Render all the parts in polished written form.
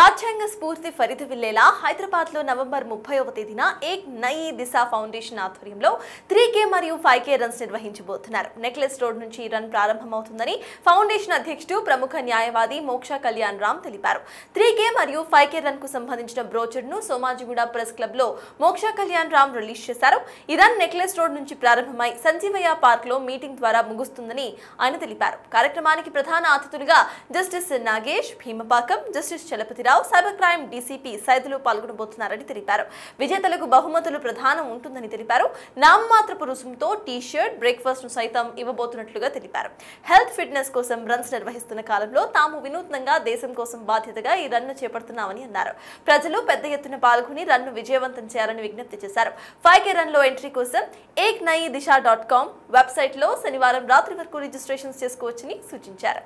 రాజ్యాంగ స్ఫూర్తి ఫలితవిల్లేలా హైదరాబాద్లో నవంబర్ 30వ తేదీన ఏక్ నయీ దిశా ఫౌండేషన్ ఆధ్వర్యంలో 3K మరియు 5K రన్స్ నిర్వహించబోతున్నారు. నెక్లెస్ రోడ్ నుంచి రన్ ప్రారంభమవుతుందని ఫౌండేషన్ అధ్యక్షుడు ప్రముఖ న్యాయవాది మోక్ష కళ్యాణ్ రామ్ తెలిపారు. 3K మరియు 5K రన్ కు సంబంధించిన బ్రోచర్ను సోమాజిగూడ ప్రెస్ క్లబ్ లో మోక్ష కళ్యాణ్ రామ్ రిలీజ్ చేశారు. ఈ రన్ నెక్లెస్ రోడ్ నుంచి ప్రారంభమై సంజీవయ్య పార్క్ లో మీటింగ్ ద్వారా ముగుస్తుందని ఆయన తెలిపారు. కార్యక్రమానికి ప్రధాన అతిథులుగా justice Nagesh Bheemapakam, justice Chalapathi cyber crime DCP Saidulu పాల్గొనబోతున్నారని తెలిపారు. విజేతలకు బహుమతులు ప్రధానం ఉంటుందని తెలిపారు. నామమాత్రపు రుసుముతో టీ-షర్ట్, బ్రేక్ఫాస్ట్ ను సైతం ఇవ్వబోతున్నట్లుగా తెలిపారు. హెల్త్ ఫిట్నెస్ కోసం రన్స్ నిర్వహిస్తున్న కాలంలో తాము వినూత్నంగా దేశం కోసం బాధ్యతగా ఈ రన్ను చేపడుతున్నామని అన్నారు. ప్రజలు పెద్ద ఎత్తున పాల్గొని రన్ను విజయవంతం చేయాలని విజ్ఞప్తి చేశారు. 5K రన్ లో ఎంట్రీ కోసం eknayiDisha.com వెబ్సైట్ లో శనివారం రాత్రి వరకు రిజిస్ట్రేషన్ చేసుకోవచ్చని సూచించారు.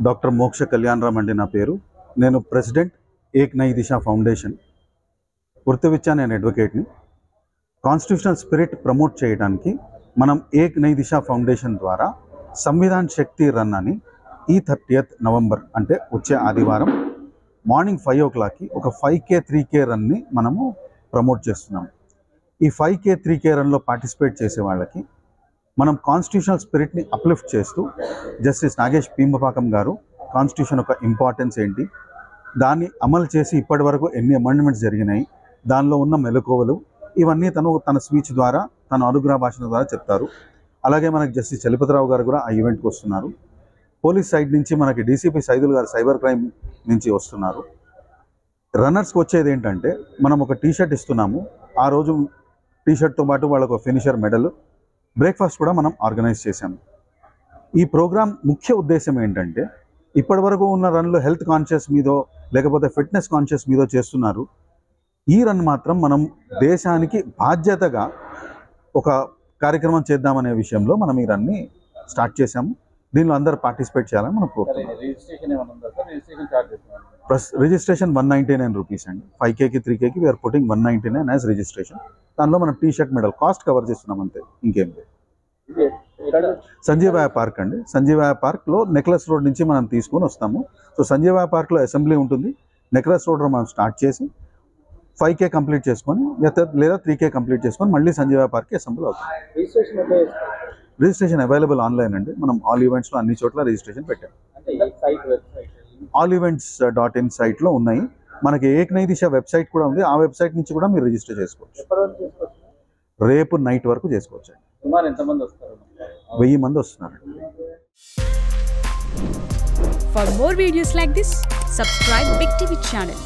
డాక్టర్ మోక్ష కళ్యాణ్ రామ్ అండి నా పేరు. నేను ప్రెసిడెంట్ ఏక్ నయీ దిశా ఫౌండేషన్. వృత్తిరీత్యా నేను అడ్వకేట్ని. కాన్స్టిట్యూషనల్ స్పిరిట్ ప్రమోట్ చేయడానికి మనం ఏక్ నయీ దిశా ఫౌండేషన్ ద్వారా సంవిధాన్ శక్తి రన్ అని ఈ 30th నవంబర్ అంటే వచ్చే ఆదివారం మార్నింగ్ 5 o'clockకి ఒక 5K 3K రన్ని మనము ప్రమోట్ చేస్తున్నాం. ఈ 5K 3K రన్లో పార్టిసిపేట్ చేసే వాళ్ళకి మనం కాన్స్టిట్యూషనల్ స్పిరిట్ని అప్లిఫ్ట్ చేస్తూ జస్టిస్ నాగేష్ భీమపాకం గారు కాన్స్టిట్యూషన్ యొక్క ఇంపార్టెన్స్ ఏంటి, దాన్ని అమలు చేసి ఇప్పటి వరకు ఎన్ని అమెండ్మెంట్స్ జరిగినాయి, దానిలో ఉన్న మెలకువలు ఇవన్నీ తన స్పీచ్ ద్వారా తన అనుగ్రహ భాషణ ద్వారా చెప్తారు. అలాగే మనకి జస్టిస్ చలపతిరావు గారు కూడా ఆ ఈవెంట్కి వస్తున్నారు. పోలీస్ సైడ్ నుంచి మనకి డీసీపీ సైదులు గారు సైబర్ క్రైమ్ నుంచి వస్తున్నారు. రన్నర్స్కి వచ్చేది ఏంటంటే మనం ఒక టీ-షర్ట్ ఇస్తున్నాము. ఆ రోజు టీ-షర్ట్తో పాటు వాళ్ళకు ఫినిషర్ మెడల్, బ్రేక్ఫాస్ట్ కూడా మనం ఆర్గనైజ్ చేశాము. ఈ ప్రోగ్రాం ముఖ్య ఉద్దేశం ఏంటంటే ఇప్పటి వరకు ఉన్న రన్లో హెల్త్ కాన్షియస్ మీదో లేకపోతే ఫిట్నెస్ కాన్షియస్ మీదో చేస్తున్నారు. ఈ రన్ మాత్రం మనం దేశానికి బాధ్యతగా ఒక కార్యక్రమం చేద్దామనే విషయంలో మనం ఈ రన్ని స్టార్ట్ చేశాము. దీనిలో అందరూ పార్టిసిపేట్ చేయాలని మనం కోరుతున్నాం. రిజిస్ట్రేషన్ 199 రూపీస్ అండి. 5Kకి 3Kకి వీఆర్ పుట్టింగ్ 199 యాజ్ రిజిస్ట్రేషన్. దానిలో మనం టీ-షర్ట్ మెడల్ కాస్ట్ కవర్ చేస్తున్నాం అంతే, ఇంకేం లేదు. సంజీవయ్య పార్క్ అండి. సంజీవయ్య పార్క్లో నెక్లెస్ రోడ్ నుంచి మనం తీసుకొని వస్తాము. సో సంజీవయ్య పార్క్లో అసెంబ్లీ ఉంటుంది. నెక్లెస్ రోడ్లో మనం స్టార్ట్ చేసి 5K కంప్లీట్ చేసుకొని లేదా 3K కంప్లీట్ చేసుకొని మళ్ళీ సంజీవయ్య పార్క్కి అసెంబ్లీ అవుతుంది. రిజిస్ట్రేషన్ అవైలబుల్ ఆన్లైన్ అండి. మనం ఆల్ ఈవెంట్స్లో అన్ని చోట్ల రిజిస్ట్రేషన్ పెట్టాం. allevents.in సైట్లో ఉన్నాయి. మనకి ఏక్ నయీ దిశ వెబ్సైట్ కూడా ఉంది. ఆ వెబ్సైట్ నుంచి కూడా మీరు రిజిస్టర్ చేసుకోవచ్చు. రేపు నైట్ వరకు చేసుకోవచ్చు. 1000 మంది వస్తున్నారు. For more videos like this, subscribe Big TV channel.